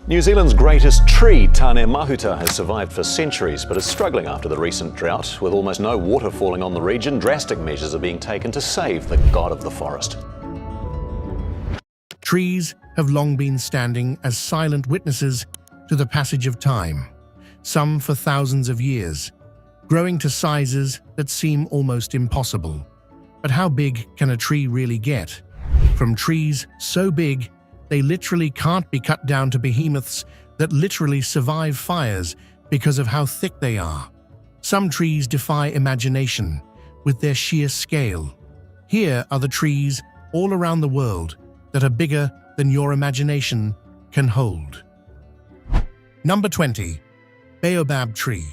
New Zealand's greatest tree, Tāne Mahuta, has survived for centuries but is struggling after the recent drought. With almost no water falling on the region, drastic measures are being taken to save the god of the forest. Trees have long been standing as silent witnesses to the passage of time, some for thousands of years, growing to sizes that seem almost impossible. But how big can a tree really get? From trees so big, they literally can't be cut down to behemoths that literally survive fires because of how thick they are. Some trees defy imagination with their sheer scale. Here are the trees all around the world that are bigger than your imagination can hold. Number 20. Baobab tree.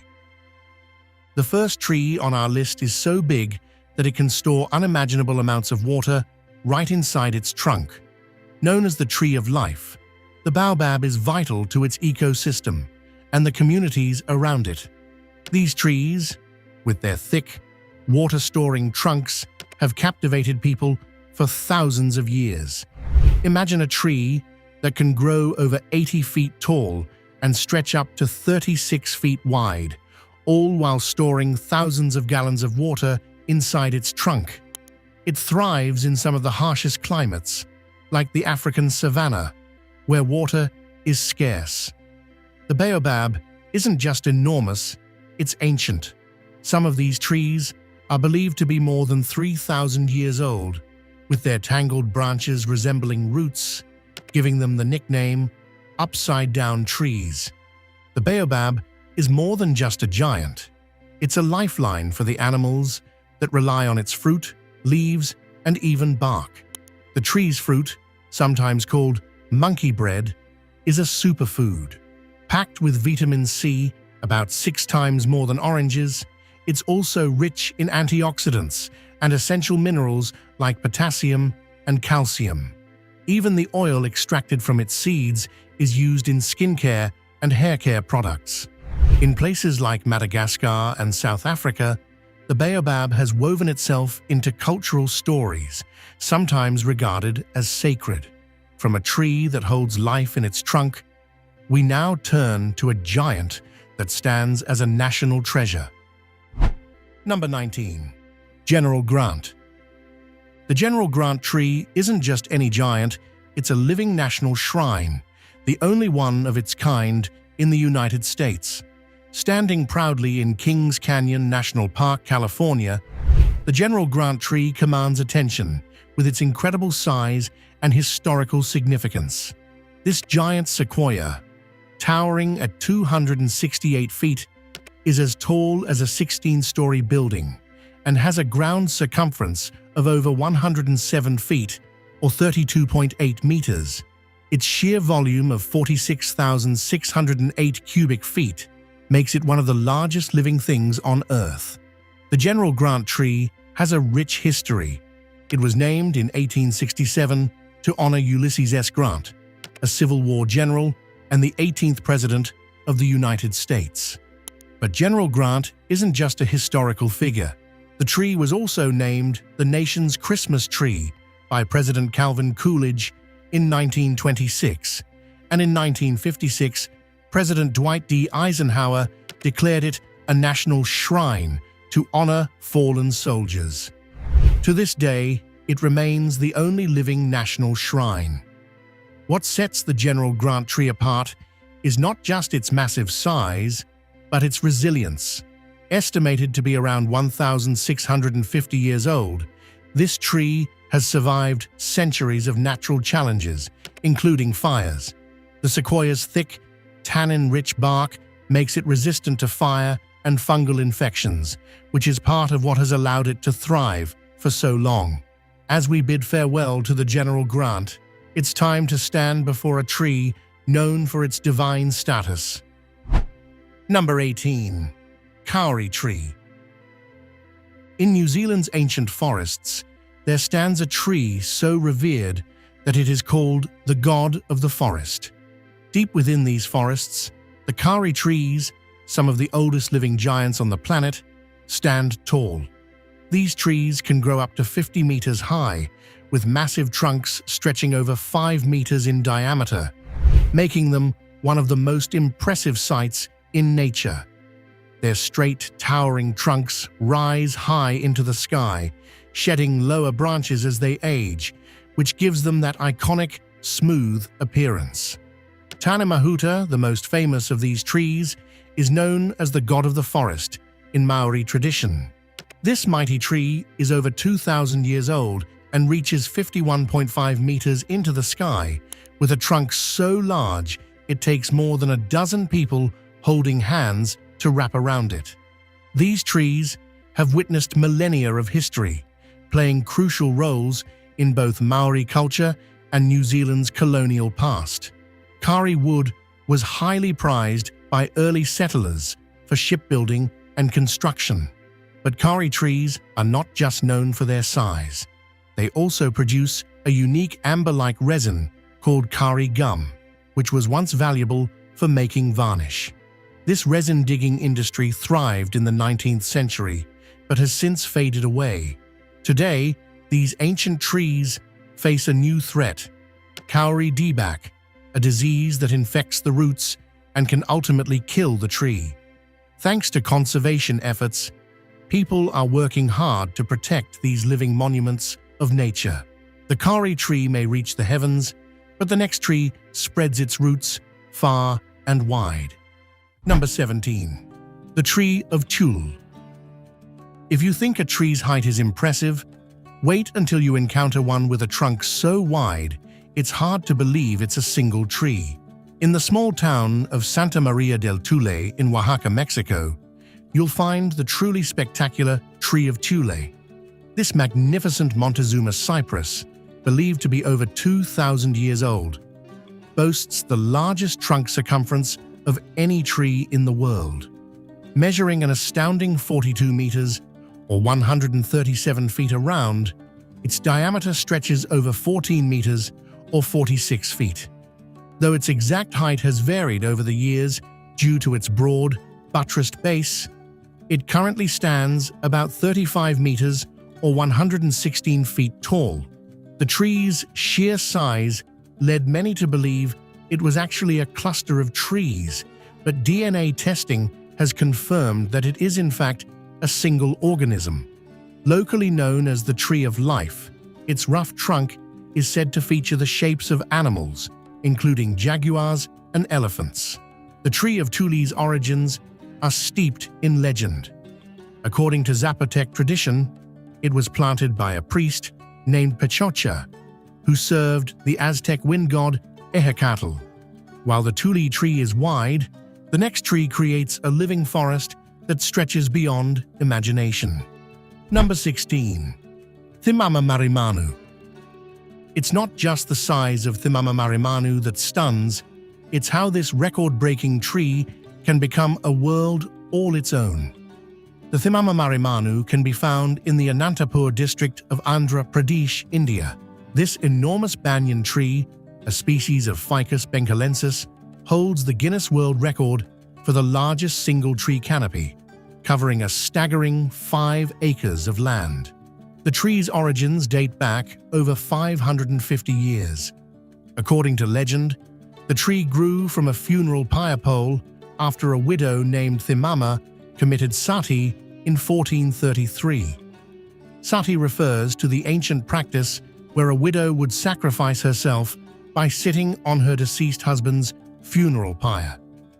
The first tree on our list is so big that it can store unimaginable amounts of water right inside its trunk. Known as the tree of life, the baobab is vital to its ecosystem and the communities around it. These trees, with their thick, water-storing trunks, have captivated people for thousands of years. Imagine a tree that can grow over 80 feet tall and stretch up to 36 feet wide, all while storing thousands of gallons of water inside its trunk. It thrives in some of the harshest climates, like the African savanna, where water is scarce. The baobab isn't just enormous, it's ancient. Some of these trees are believed to be more than 3,000 years old, with their tangled branches resembling roots, giving them the nickname upside-down trees. The baobab is more than just a giant. It's a lifeline for the animals that rely on its fruit, leaves, and even bark. The tree's fruit, sometimes called monkey bread, is a superfood. Packed with vitamin C, about 6 times more than oranges, it's also rich in antioxidants and essential minerals like potassium and calcium. Even the oil extracted from its seeds is used in skincare and hair care products. In places like Madagascar and South Africa, the baobab has woven itself into cultural stories, sometimes regarded as sacred. From a tree that holds life in its trunk, we now turn to a giant that stands as a national treasure. Number 19. General Grant. The General Grant tree isn't just any giant, it's a living national shrine, the only one of its kind in the United States. Standing proudly in Kings Canyon National Park, California, the General Grant tree commands attention with its incredible size and historical significance. This giant sequoia, towering at 268 feet, is as tall as a 16-story building and has a ground circumference of over 107 feet or 32.8 meters. Its sheer volume of 46,608 cubic feet makes it one of the largest living things on Earth. The General Grant tree has a rich history. It was named in 1867 to honor Ulysses S. Grant, a Civil War general and the 18th President of the United States. But General Grant isn't just a historical figure. The tree was also named the nation's Christmas tree by President Calvin Coolidge in 1926, and in 1956, President Dwight D. Eisenhower declared it a national shrine to honor fallen soldiers. To this day, it remains the only living national shrine. What sets the General Grant tree apart is not just its massive size, but its resilience. Estimated to be around 1,650 years old, this tree has survived centuries of natural challenges, including fires. The sequoia's thick, tannin-rich bark makes it resistant to fire and fungal infections, which is part of what has allowed it to thrive for so long. As we bid farewell to the General Grant, it's time to stand before a tree known for its divine status. Number 18. Kauri tree. In New Zealand's ancient forests, there stands a tree so revered that it is called the god of the forest. Deep within these forests, the kauri trees, some of the oldest living giants on the planet, stand tall. These trees can grow up to 50 meters high, with massive trunks stretching over 5 meters in diameter, making them one of the most impressive sights in nature. Their straight, towering trunks rise high into the sky, shedding lower branches as they age, which gives them that iconic, smooth appearance. Tane Mahuta, the most famous of these trees, is known as the god of the forest in Maori tradition. This mighty tree is over 2,000 years old and reaches 51.5 meters into the sky, with a trunk so large it takes more than a dozen people holding hands to wrap around it. These trees have witnessed millennia of history, playing crucial roles in both Maori culture and New Zealand's colonial past. Kari wood was highly prized by early settlers for shipbuilding and construction. But Kari trees are not just known for their size. They also produce a unique amber-like resin called Kari gum, which was once valuable for making varnish. This resin-digging industry thrived in the 19th century, but has since faded away. Today, these ancient trees face a new threat: Kauri dieback, a disease that infects the roots and can ultimately kill the tree. Thanks to conservation efforts, people are working hard to protect these living monuments of nature. The Kari tree may reach the heavens, but the next tree spreads its roots far and wide. Number 17. The Tree of Tulle. If you think a tree's height is impressive, wait until you encounter one with a trunk so wide it's hard to believe it's a single tree. In the small town of Santa Maria del Tulle in Oaxaca, Mexico, you'll find the truly spectacular Tree of Tulle. This magnificent Montezuma cypress, believed to be over 2,000 years old, boasts the largest trunk circumference of any tree in the world. Measuring an astounding 42 meters or 137 feet around, its diameter stretches over 14 meters or 46 feet. Though its exact height has varied over the years due to its broad, buttressed base, it currently stands about 35 meters or 116 feet tall. The tree's sheer size led many to believe it was actually a cluster of trees, but DNA testing has confirmed that it is in fact a single organism. Locally known as the Tree of Life, its rough trunk is said to feature the shapes of animals, including jaguars and elephants. The Tree of Tulle's origins are steeped in legend. According to Zapotec tradition, it was planted by a priest named Pechocha, who served the Aztec wind god Ehecatl. While the Tulle tree is wide, the next tree creates a living forest that stretches beyond imagination. Number 16. Thimama Marimanu. It's not just the size of Thimama Marimanu that stuns, it's how this record-breaking tree can become a world all its own. The Thimama Marimanu can be found in the Anantapur district of Andhra Pradesh, India. This enormous banyan tree, a species of Ficus bengalensis, holds the Guinness World Record for the largest single tree canopy, covering a staggering 5 acres of land. The tree's origins date back over 550 years. According to legend, the tree grew from a funeral pyre pole after a widow named Thimama committed sati in 1433. Sati refers to the ancient practice where a widow would sacrifice herself by sitting on her deceased husband's funeral pyre.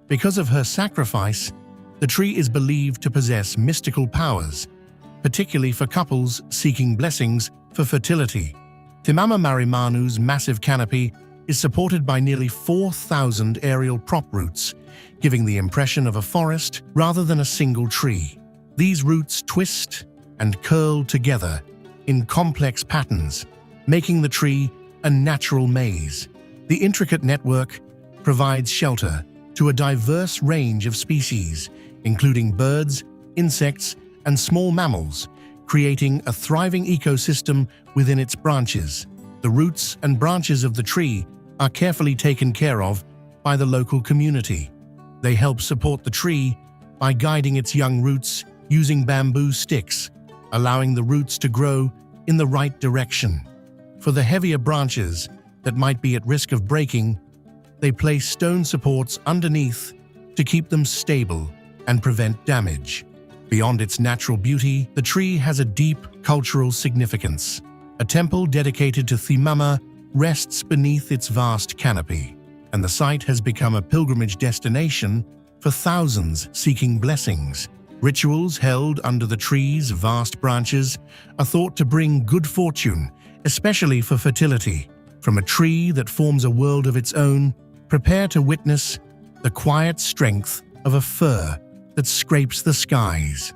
Because of her sacrifice, the tree is believed to possess mystical powers, particularly for couples seeking blessings for fertility. Thimama Marimanu's massive canopy is supported by nearly 4,000 aerial prop roots, giving the impression of a forest rather than a single tree. These roots twist and curl together in complex patterns, making the tree a natural maze. The intricate network provides shelter to a diverse range of species, including birds, insects, and small mammals, creating a thriving ecosystem within its branches. The roots and branches of the tree are carefully taken care of by the local community. They help support the tree by guiding its young roots using bamboo sticks, allowing the roots to grow in the right direction. For the heavier branches that might be at risk of breaking, They place stone supports underneath to keep them stable and prevent damage. Beyond its natural beauty, the tree has a deep cultural significance. A temple dedicated to Thimama rests beneath its vast canopy, and the site has become a pilgrimage destination for thousands seeking blessings. Rituals held under the tree's vast branches are thought to bring good fortune, especially for fertility. From a tree that forms a world of its own, prepare to witness the quiet strength of a fir that scrapes the skies.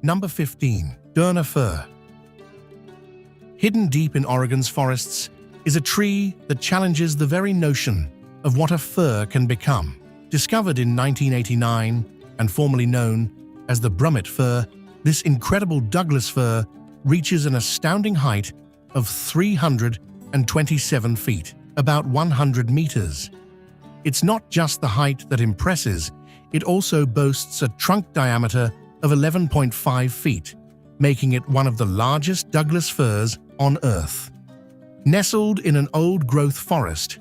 Number 15. Doorn fir. Hidden deep in Oregon's forests is a tree that challenges the very notion of what a fir can become. Discovered in 1989 and formerly known as the Brummett fir, this incredible Douglas fir reaches an astounding height of 327 feet, about 100 meters. It's not just the height that impresses, it also boasts a trunk diameter of 11.5 feet, making it one of the largest Douglas firs on Earth. Nestled in an old-growth forest,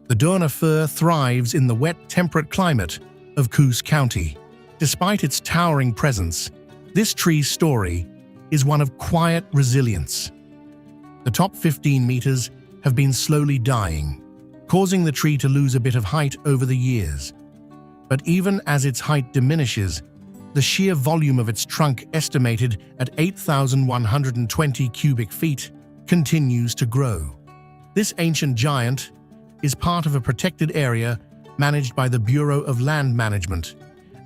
the Doorn fir thrives in the wet, temperate climate of Coos County. Despite its towering presence, this tree's story is one of quiet resilience. The top 15 meters have been slowly dying, causing the tree to lose a bit of height over the years. But even as its height diminishes, the sheer volume of its trunk, estimated at 8,120 cubic feet, continues to grow. This ancient giant is part of a protected area managed by the Bureau of Land Management,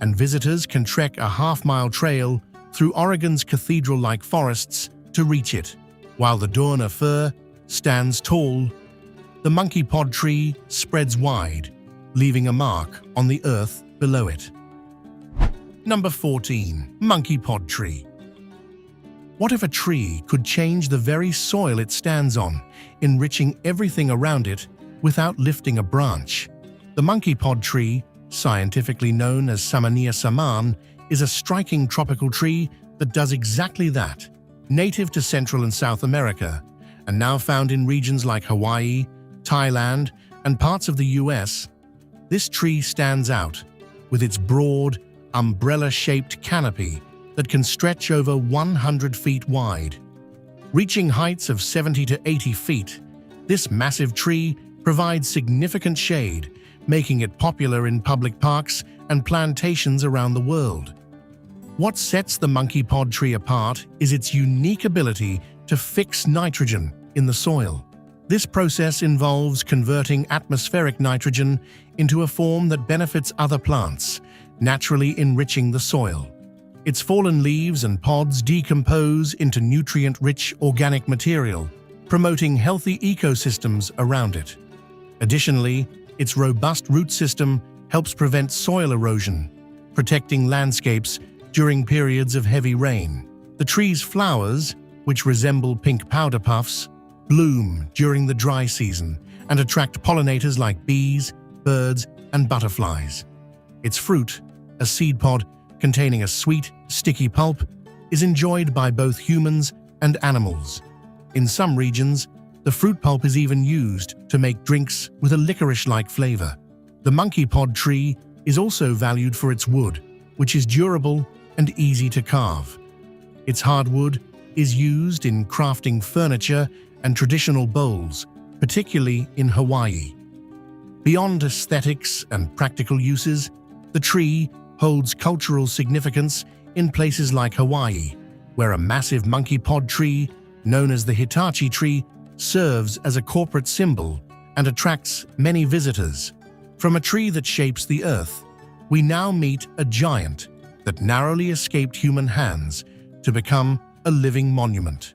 and visitors can trek a half-mile trail through Oregon's cathedral-like forests to reach it. While the Doorn fir stands tall, the monkey pod tree spreads wide, leaving a mark on the earth below it. Number 14. Monkey pod tree. What if a tree could change the very soil it stands on, enriching everything around it without lifting a branch? The monkey pod tree, scientifically known as Samania saman, is a striking tropical tree that does exactly that. Native to Central and South America, and now found in regions like Hawaii, Thailand, and parts of the US, this tree stands out with its broad, umbrella-shaped canopy that can stretch over 100 feet wide. Reaching heights of 70 to 80 feet, this massive tree provides significant shade, making it popular in public parks and plantations around the world. What sets the monkey pod tree apart is its unique ability to fix nitrogen in the soil. This process involves converting atmospheric nitrogen into a form that benefits other plants, naturally enriching the soil. Its fallen leaves and pods decompose into nutrient-rich organic material, promoting healthy ecosystems around it. Additionally, its robust root system helps prevent soil erosion, protecting landscapes during periods of heavy rain. The tree's flowers, which resemble pink powder puffs, bloom during the dry season and attract pollinators like bees, birds, and butterflies. Its fruit, a seed pod containing a sweet, sticky pulp, is enjoyed by both humans and animals. In some regions, the fruit pulp is even used to make drinks with a licorice-like flavor. The monkey pod tree is also valued for its wood, which is durable and easy to carve. Its hardwood is used in crafting furniture and traditional bowls, particularly in Hawaii. Beyond aesthetics and practical uses, the tree holds cultural significance in places like Hawaii, where a massive monkey pod tree, known as the Hitachi tree, serves as a corporate symbol and attracts many visitors. From a tree that shapes the earth, we now meet a giant that narrowly escaped human hands to become a living monument.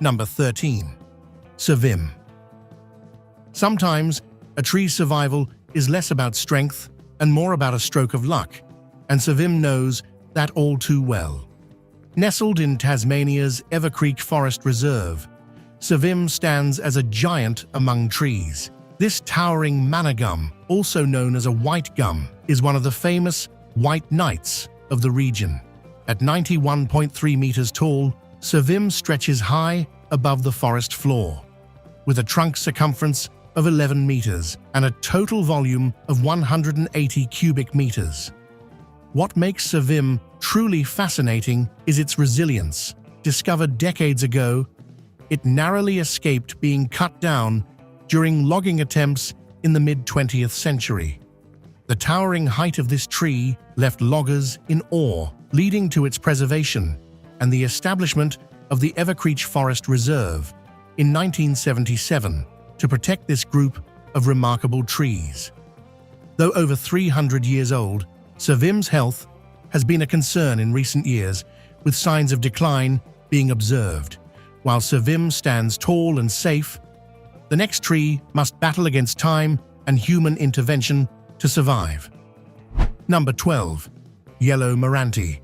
Number 13. Savim. Sometimes, a tree's survival is less about strength and more about a stroke of luck, and Savim knows that all too well. Nestled in Tasmania's Evercreek Forest Reserve, Savim stands as a giant among trees. This towering manna gum, also known as a white gum, is one of the famous white knights of the region. At 91.3 meters tall, Savim stretches high above the forest floor. With a trunk circumference of of 11 meters and a total volume of 180 cubic meters. What makes Savim truly fascinating is its resilience. Discovered decades ago, it narrowly escaped being cut down during logging attempts in the mid-20th century. The towering height of this tree left loggers in awe, leading to its preservation and the establishment of the Evercreech Forest Reserve in 1977 to protect this group of remarkable trees. Though over 300 years old, Savim's health has been a concern in recent years, with signs of decline being observed. While Savim stands tall and safe, the next tree must battle against time and human intervention to survive. Number 12. Yellow Meranti.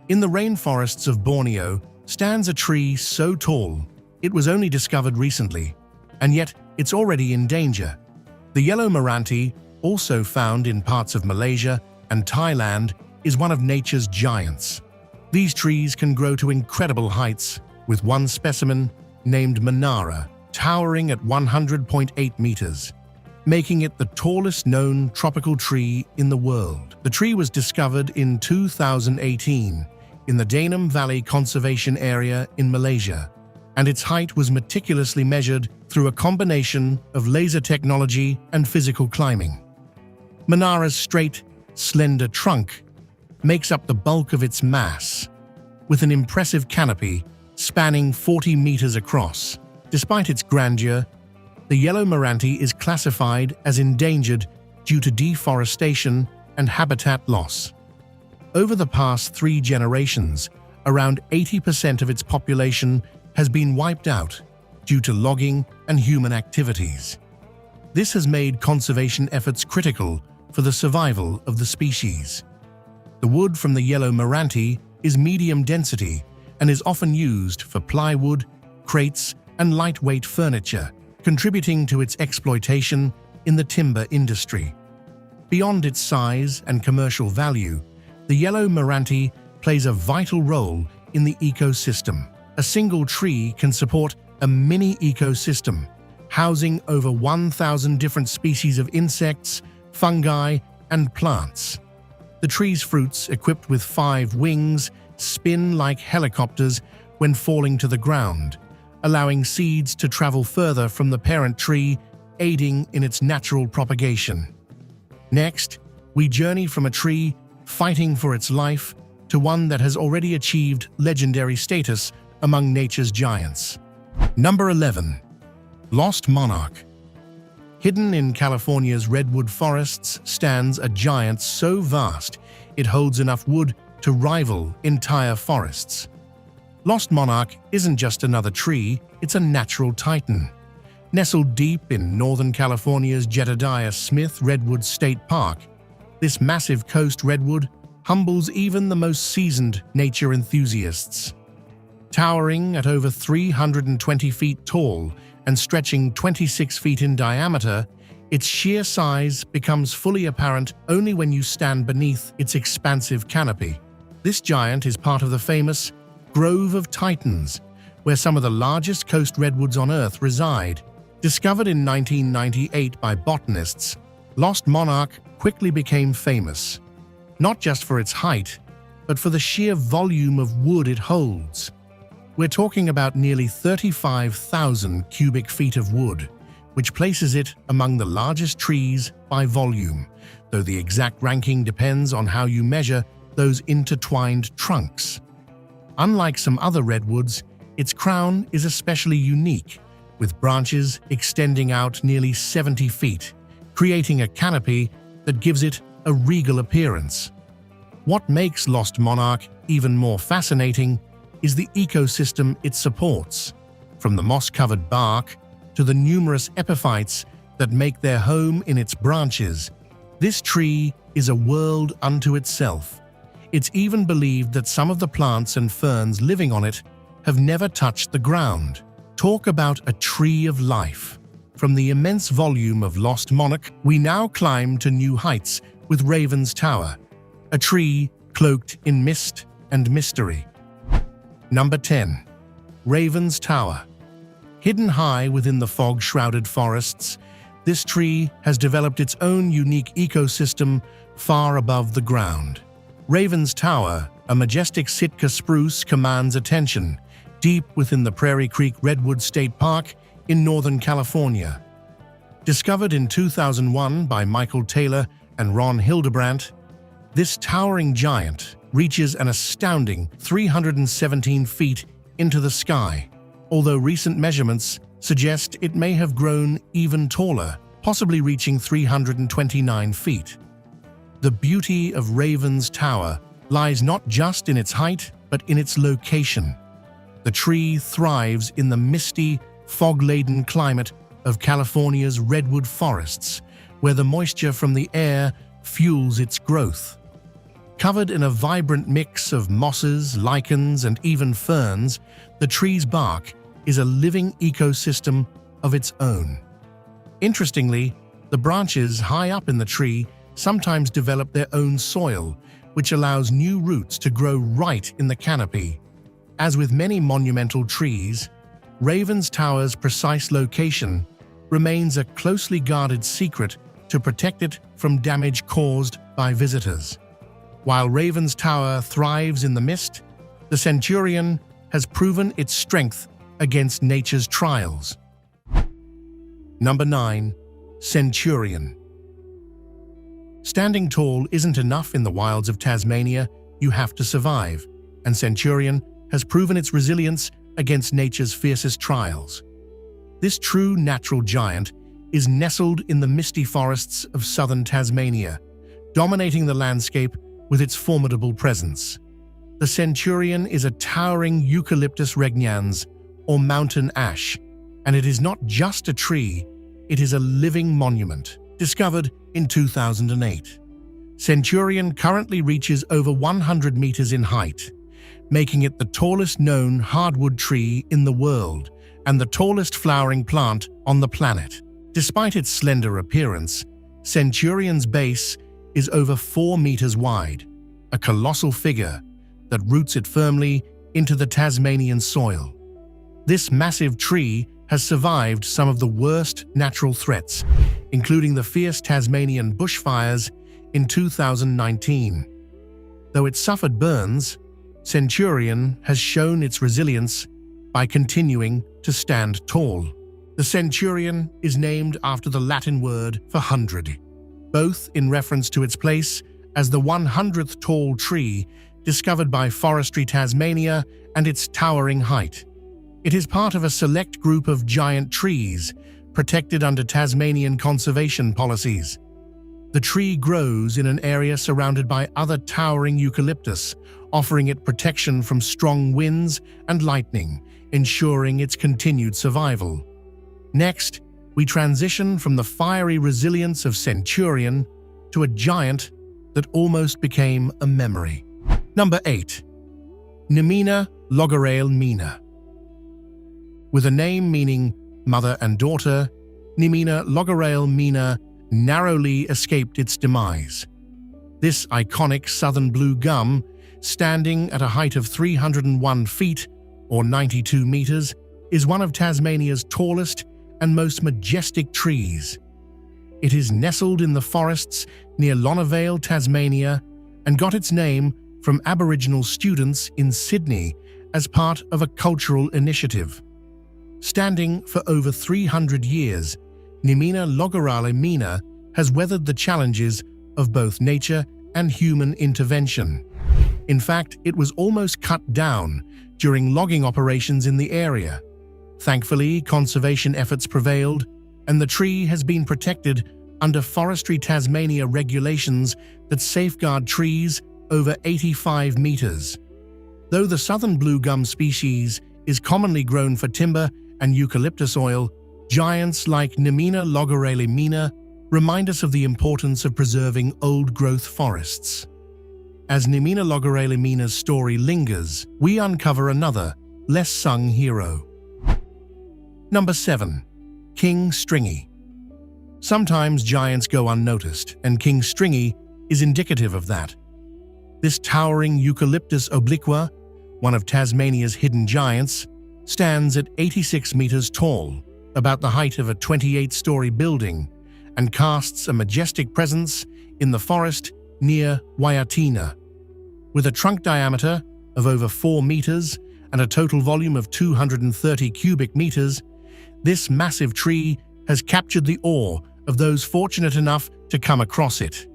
In the rainforests of Borneo stands a tree so tall it was only discovered recently, and yet it's already in danger. The yellow Meranti, also found in parts of Malaysia and Thailand, is one of nature's giants. These trees can grow to incredible heights, with one specimen, named Manara, towering at 100.8 meters, making it the tallest known tropical tree in the world. The tree was discovered in 2018 in the Danam Valley Conservation Area in Malaysia, and its height was meticulously measured through a combination of laser technology and physical climbing. Manara's straight, slender trunk makes up the bulk of its mass, with an impressive canopy spanning 40 meters across. Despite its grandeur, the yellow Meranti is classified as endangered due to deforestation and habitat loss. Over the past 3 generations, around 80% of its population has been wiped out due to logging and human activities. This has made conservation efforts critical for the survival of the species. The wood from the yellow Meranti is medium density and is often used for plywood, crates, and lightweight furniture, contributing to its exploitation in the timber industry. Beyond its size and commercial value, the yellow Meranti plays a vital role in the ecosystem. A single tree can support a mini ecosystem, housing over 1,000 different species of insects, fungi, and plants. The tree's fruits, equipped with 5 wings, spin like helicopters when falling to the ground, allowing seeds to travel further from the parent tree, aiding in its natural propagation. Next, we journey from a tree fighting for its life to one that has already achieved legendary status among nature's giants. Number 11. Lost Monarch. Hidden in California's redwood forests stands a giant so vast it holds enough wood to rival entire forests. Lost Monarch isn't just another tree, it's a natural titan. Nestled deep in Northern California's Jedediah Smith Redwood State Park, this massive coast redwood humbles even the most seasoned nature enthusiasts. Towering at over 320 feet tall and stretching 26 feet in diameter, its sheer size becomes fully apparent only when you stand beneath its expansive canopy. This giant is part of the famous Grove of Titans, where some of the largest coast redwoods on Earth reside. Discovered in 1998 by botanists, Lost Monarch quickly became famous, not just for its height, but for the sheer volume of wood it holds. We're talking about nearly 35,000 cubic feet of wood, which places it among the largest trees by volume, though the exact ranking depends on how you measure those intertwined trunks. Unlike some other redwoods, its crown is especially unique, with branches extending out nearly 70 feet, creating a canopy that gives it a regal appearance. What makes Lost Monarch even more fascinating is the ecosystem it supports, from the moss-covered bark to the numerous epiphytes that make their home in its branches. This tree is a world unto itself. It's even believed that some of the plants and ferns living on it have never touched the ground. Talk about a tree of life. From the immense volume of Lost Monarch, we now climb to new heights with Raven's Tower, a tree cloaked in mist and mystery. Number 10. Raven's Tower. Hidden high within the fog-shrouded forests, this tree has developed its own unique ecosystem far above the ground. Raven's Tower, a majestic Sitka spruce, commands attention, deep within the Prairie Creek Redwood State Park in Northern California. Discovered in 2001 by Michael Taylor and Ron Hildebrandt, this towering giant reaches an astounding 317 feet into the sky, although recent measurements suggest it may have grown even taller, possibly reaching 329 feet. The beauty of Raven's Tower lies not just in its height, but in its location. The tree thrives in the misty, fog-laden climate of California's redwood forests, where the moisture from the air fuels its growth. Covered in a vibrant mix of mosses, lichens, and even ferns, the tree's bark is a living ecosystem of its own. Interestingly, the branches high up in the tree sometimes develop their own soil, which allows new roots to grow right in the canopy. As with many monumental trees, Raven's Tower's precise location remains a closely guarded secret to protect it from damage caused by visitors. While Raven's Tower thrives in the mist, the Centurion has proven its strength against nature's trials. Number 9. Centurion. Standing tall isn't enough in the wilds of Tasmania, you have to survive, and Centurion has proven its resilience against nature's fiercest trials. This true natural giant is nestled in the misty forests of southern Tasmania, dominating the landscape with its formidable presence. The Centurion is a towering Eucalyptus regnans, or mountain ash, and it is not just a tree, it is a living monument. Discovered in 2008. Centurion currently reaches over 100 meters in height, making it the tallest known hardwood tree in the world and the tallest flowering plant on the planet. Despite its slender appearance, Centurion's base is over 4 meters wide, a colossal figure that roots it firmly into the Tasmanian soil. This massive tree has survived some of the worst natural threats, including the fierce Tasmanian bushfires in 2019. Though it suffered burns, Centurion has shown its resilience by continuing to stand tall. The Centurion is named after the Latin word for 100, both in reference to its place as the 100th tall tree discovered by Forestry Tasmania and its towering height. It is part of a select group of giant trees protected under Tasmanian conservation policies. The tree grows in an area surrounded by other towering eucalyptus, offering it protection from strong winds and lightning, ensuring its continued survival. Next, we transition from the fiery resilience of Centurion to a giant that almost became a memory. Number 8. Nemina Logarail Mina. With a name meaning mother and daughter, Nemina Logarail Mina narrowly escaped its demise. This iconic southern blue gum, standing at a height of 301 feet or 92 meters, is one of Tasmania's tallest and most majestic trees. It is nestled in the forests near Lonavale, Tasmania, and got its name from Aboriginal students in Sydney as part of a cultural initiative. Standing for over 300 years, Nemina Logarail Mina has weathered the challenges of both nature and human intervention. In fact, it was almost cut down during logging operations in the area. Thankfully, conservation efforts prevailed, and the tree has been protected under Forestry Tasmania regulations that safeguard trees over 85 meters. Though the southern blue gum species is commonly grown for timber and eucalyptus oil, giants like Nemina Logarail Mina remind us of the importance of preserving old-growth forests. As Nemina Logarail Mina's story lingers, we uncover another, less-sung hero. Number 7. King Stringy. Sometimes giants go unnoticed, and King Stringy is indicative of that. This towering Eucalyptus obliqua, one of Tasmania's hidden giants, stands at 86 meters tall, about the height of a 28-story building, and casts a majestic presence in the forest near Waiatina. With a trunk diameter of over 4 meters and a total volume of 230 cubic meters, this massive tree has captured the awe of those fortunate enough to come across it.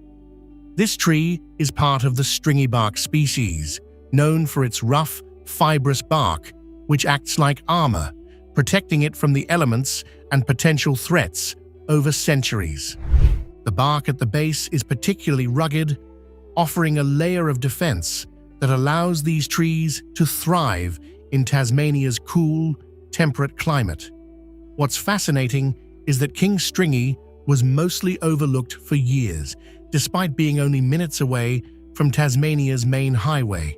This tree is part of the stringy bark species, known for its rough, fibrous bark, which acts like armor, protecting it from the elements and potential threats over centuries. The bark at the base is particularly rugged, offering a layer of defense that allows these trees to thrive in Tasmania's cool, temperate climate. What's fascinating is that King Stringy was mostly overlooked for years, despite being only minutes away from Tasmania's main highway.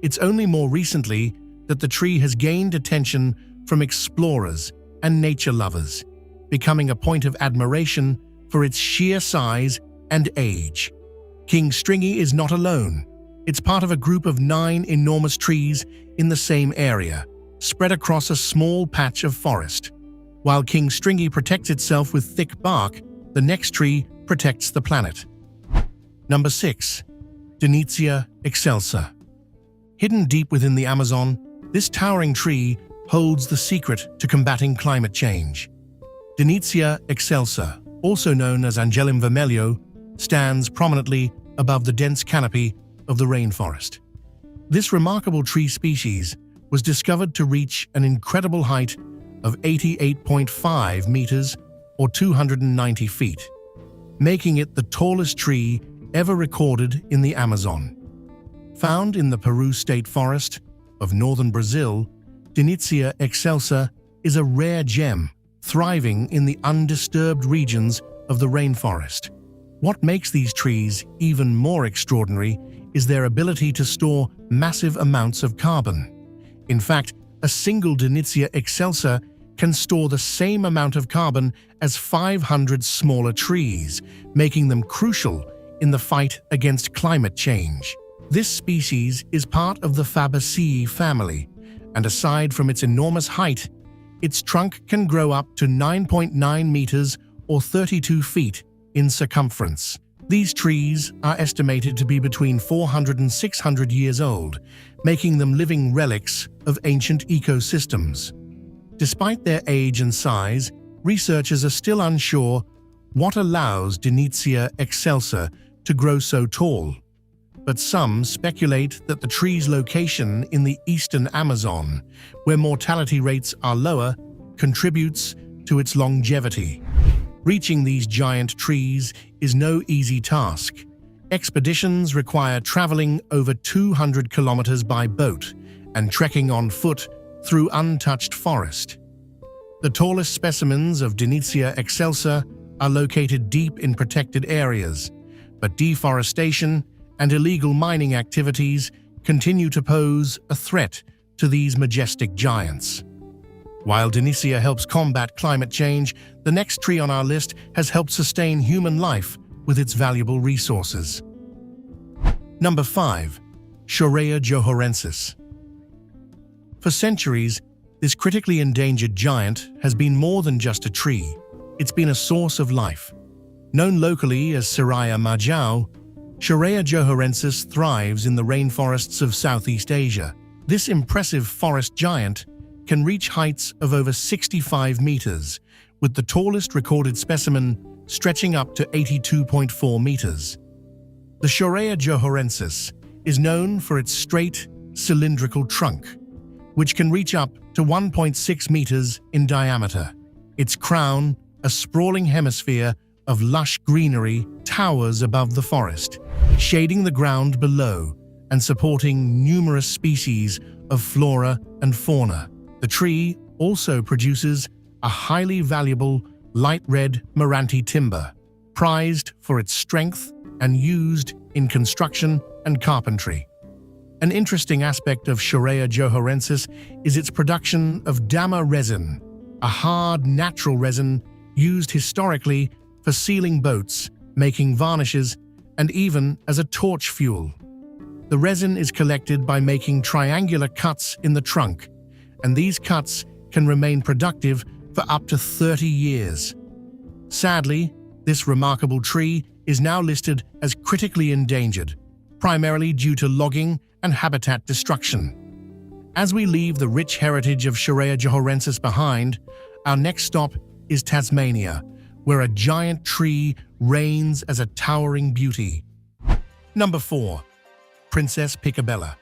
It's only more recently that the tree has gained attention from explorers and nature lovers, becoming a point of admiration for its sheer size and age. King Stringy is not alone. It's part of a group of 9 enormous trees in the same area, spread across a small patch of forest. While King Stringy protects itself with thick bark, the next tree protects the planet. Number 6. Denitzia excelsa. Hidden deep within the Amazon, this towering tree holds the secret to combating climate change. Denitzia excelsa, also known as Angelum vermelho, stands prominently above the dense canopy of the rainforest. This remarkable tree species was discovered to reach an incredible height of 88.5 meters or 290 feet, making it the tallest tree ever recorded in the Amazon. Found in the Peru State Forest of northern Brazil, Denitzia excelsa is a rare gem, thriving in the undisturbed regions of the rainforest. What makes these trees even more extraordinary is their ability to store massive amounts of carbon. In fact, a single Denitzia excelsa can store the same amount of carbon as 500 smaller trees, making them crucial in the fight against climate change. This species is part of the Fabaceae family, and aside from its enormous height, its trunk can grow up to 9.9 meters or 32 feet in circumference. These trees are estimated to be between 400 and 600 years old, making them living relics of ancient ecosystems. Despite their age and size, researchers are still unsure what allows Denitzia excelsa to grow so tall. But some speculate that the tree's location in the eastern Amazon, where mortality rates are lower, contributes to its longevity. Reaching these giant trees is no easy task. Expeditions require traveling over 200 kilometers by boat and trekking on foot through untouched forest. The tallest specimens of Denitzia excelsa are located deep in protected areas, but deforestation and illegal mining activities continue to pose a threat to these majestic giants. While Denitzia helps combat climate change, the next tree on our list has helped sustain human life with its valuable resources. Number 5. Shorea johorensis. For centuries, this critically endangered giant has been more than just a tree. It's been a source of life. Known locally as Siraya Majau, Shorea johorensis thrives in the rainforests of Southeast Asia. This impressive forest giant can reach heights of over 65 meters, with the tallest recorded specimen stretching up to 82.4 meters. The Shorea johorensis is known for its straight, cylindrical trunk, which can reach up to 1.6 meters in diameter. Its crown, a sprawling hemisphere of lush greenery, towers above the forest, shading the ground below and supporting numerous species of flora and fauna. The tree also produces a highly valuable light red Meranti timber, prized for its strength and used in construction and carpentry. An interesting aspect of Shorea johorensis is its production of dama resin, a hard natural resin used historically for sealing boats, making varnishes, and even as a torch fuel. The resin is collected by making triangular cuts in the trunk, and these cuts can remain productive for up to 30 years. Sadly, this remarkable tree is now listed as critically endangered, primarily due to logging and habitat destruction. As we leave the rich heritage of Sharea johorensis behind, our next stop is Tasmania, where a giant tree reigns as a towering beauty. Number 4. Princess Picabella.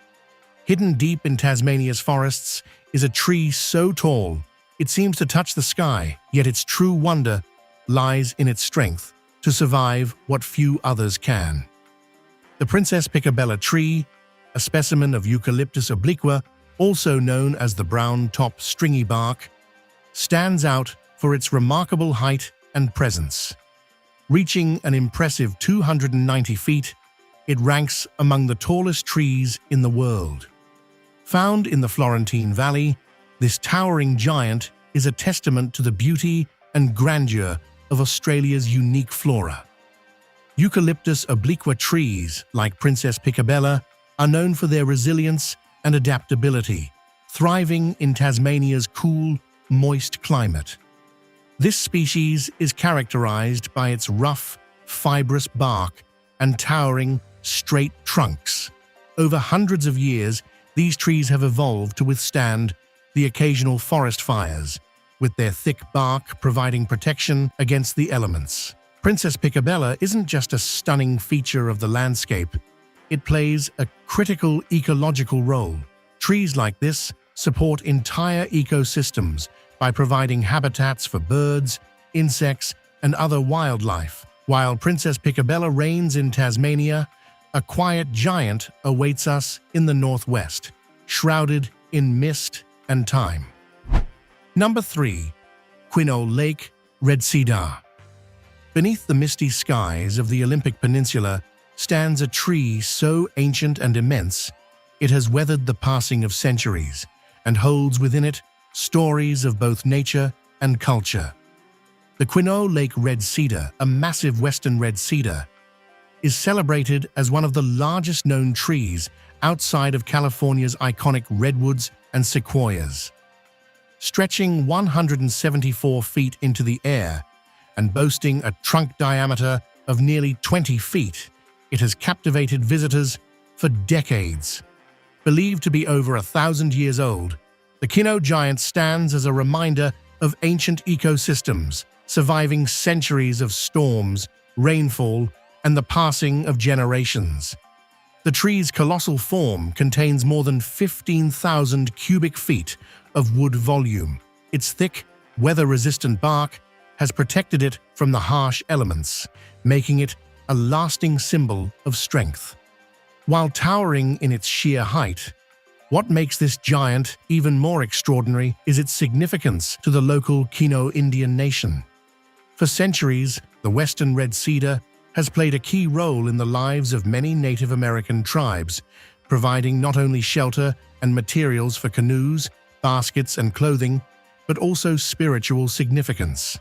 Hidden deep in Tasmania's forests is a tree so tall it seems to touch the sky, yet its true wonder lies in its strength to survive what few others can. The Princess Picabella tree, a specimen of Eucalyptus obliqua, also known as the brown-top stringy bark, stands out for its remarkable height and presence. Reaching an impressive 290 feet, it ranks among the tallest trees in the world. Found in the Florentine Valley, this towering giant is a testament to the beauty and grandeur of Australia's unique flora. Eucalyptus obliqua trees, like Princess Picabella, are known for their resilience and adaptability, thriving in Tasmania's cool, moist climate. This species is characterized by its rough, fibrous bark and towering, straight trunks. Over hundreds of years, these trees have evolved to withstand the occasional forest fires, with their thick bark providing protection against the elements. Princess Picabella isn't just a stunning feature of the landscape, it plays a critical ecological role. Trees like this support entire ecosystems by providing habitats for birds, insects, and other wildlife. While Princess Picabella reigns in Tasmania, a quiet giant awaits us in the northwest, shrouded in mist and time. Number 3. Quinault Lake Red Cedar. Beneath the misty skies of the Olympic Peninsula stands a tree so ancient and immense it has weathered the passing of centuries and holds within it stories of both nature and culture. The Quinault Lake Red Cedar, a massive western red cedar, is celebrated as one of the largest known trees outside of California's iconic redwoods and sequoias. Stretching 174 feet into the air and boasting a trunk diameter of nearly 20 feet, it has captivated visitors for decades. Believed to be over 1,000 years old, the Quinault giant stands as a reminder of ancient ecosystems, surviving centuries of storms, rainfall, and the passing of generations. The tree's colossal form contains more than 15,000 cubic feet of wood volume. Its thick, weather-resistant bark has protected it from the harsh elements, making it a lasting symbol of strength. While towering in its sheer height, what makes this giant even more extraordinary is its significance to the local Quinault Indian nation. For centuries, the western red cedar has played a key role in the lives of many Native American tribes, providing not only shelter and materials for canoes, baskets, and clothing, but also spiritual significance.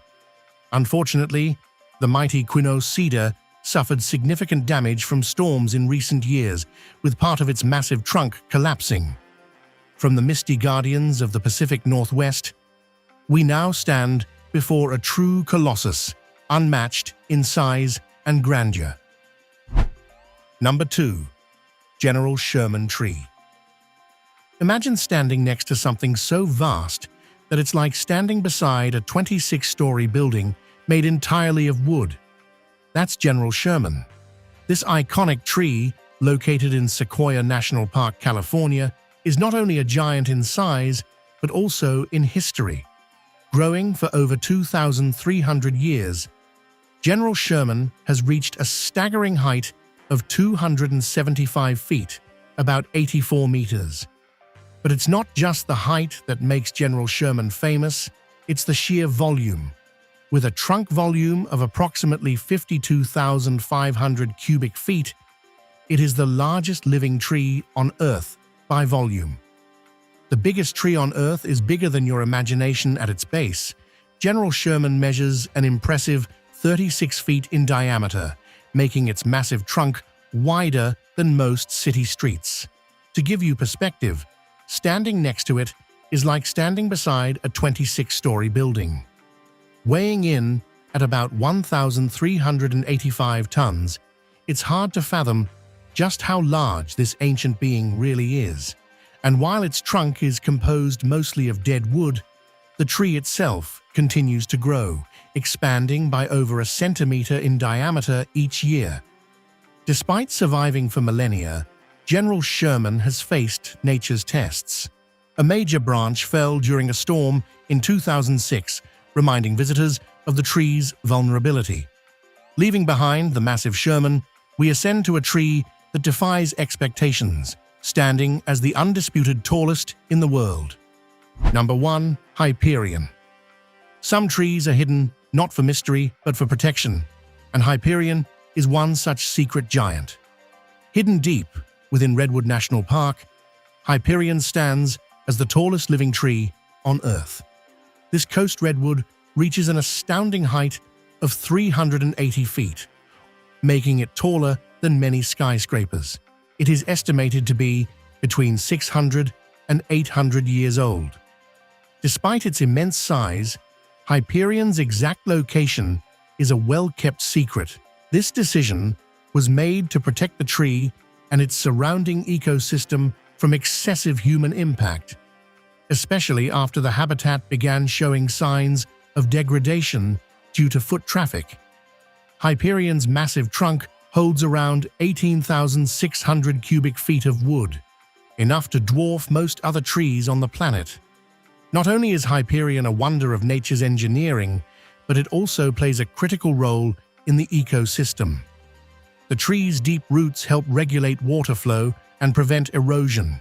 Unfortunately, the mighty Quinault cedar suffered significant damage from storms in recent years, with part of its massive trunk collapsing. From the misty guardians of the Pacific Northwest, we now stand before a true colossus, unmatched in size and grandeur. Number 2. General Sherman Tree. Imagine standing next to something so vast that it's like standing beside a 26-story building made entirely of wood. That's General Sherman. This iconic tree, located in Sequoia National Park, California, is not only a giant in size, but also in history. Growing for over 2,300 years, General Sherman has reached a staggering height of 275 feet, about 84 meters. But it's not just the height that makes General Sherman famous, it's the sheer volume. With a trunk volume of approximately 52,500 cubic feet, it is the largest living tree on Earth by volume. The biggest tree on Earth is bigger than your imagination at its base. General Sherman measures an impressive 36 feet in diameter, making its massive trunk wider than most city streets. To give you perspective, standing next to it is like standing beside a 26-story building. Weighing in at about 1,385 tons, it's hard to fathom just how large this ancient being really is. And while its trunk is composed mostly of dead wood, the tree itself continues to grow, expanding by over a centimeter in diameter each year. Despite surviving for millennia, General Sherman has faced nature's tests. A major branch fell during a storm in 2006, reminding visitors of the tree's vulnerability. Leaving behind the massive Sherman, we ascend to a tree that defies expectations, standing as the undisputed tallest in the world. Number 1. Hyperion. Some trees are hidden not for mystery but for protection, and Hyperion is one such secret giant. Hidden deep within Redwood National Park, Hyperion stands as the tallest living tree on Earth. This coast redwood reaches an astounding height of 380 feet, making it taller than many skyscrapers. It is estimated to be between 600 and 800 years old. Despite its immense size, Hyperion's exact location is a well-kept secret. This decision was made to protect the tree and its surrounding ecosystem from excessive human impact, especially after the habitat began showing signs of degradation due to foot traffic. Hyperion's massive trunk holds around 18,600 cubic feet of wood, enough to dwarf most other trees on the planet. Not only is Hyperion a wonder of nature's engineering, but it also plays a critical role in the ecosystem. The tree's deep roots help regulate water flow and prevent erosion,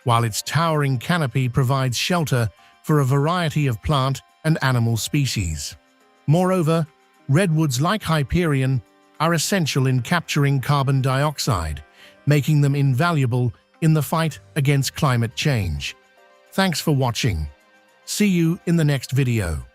while its towering canopy provides shelter for a variety of plant and animal species. Moreover, redwoods like Hyperion are essential in capturing carbon dioxide, making them invaluable in the fight against climate change. Thanks for watching. See you in the next video.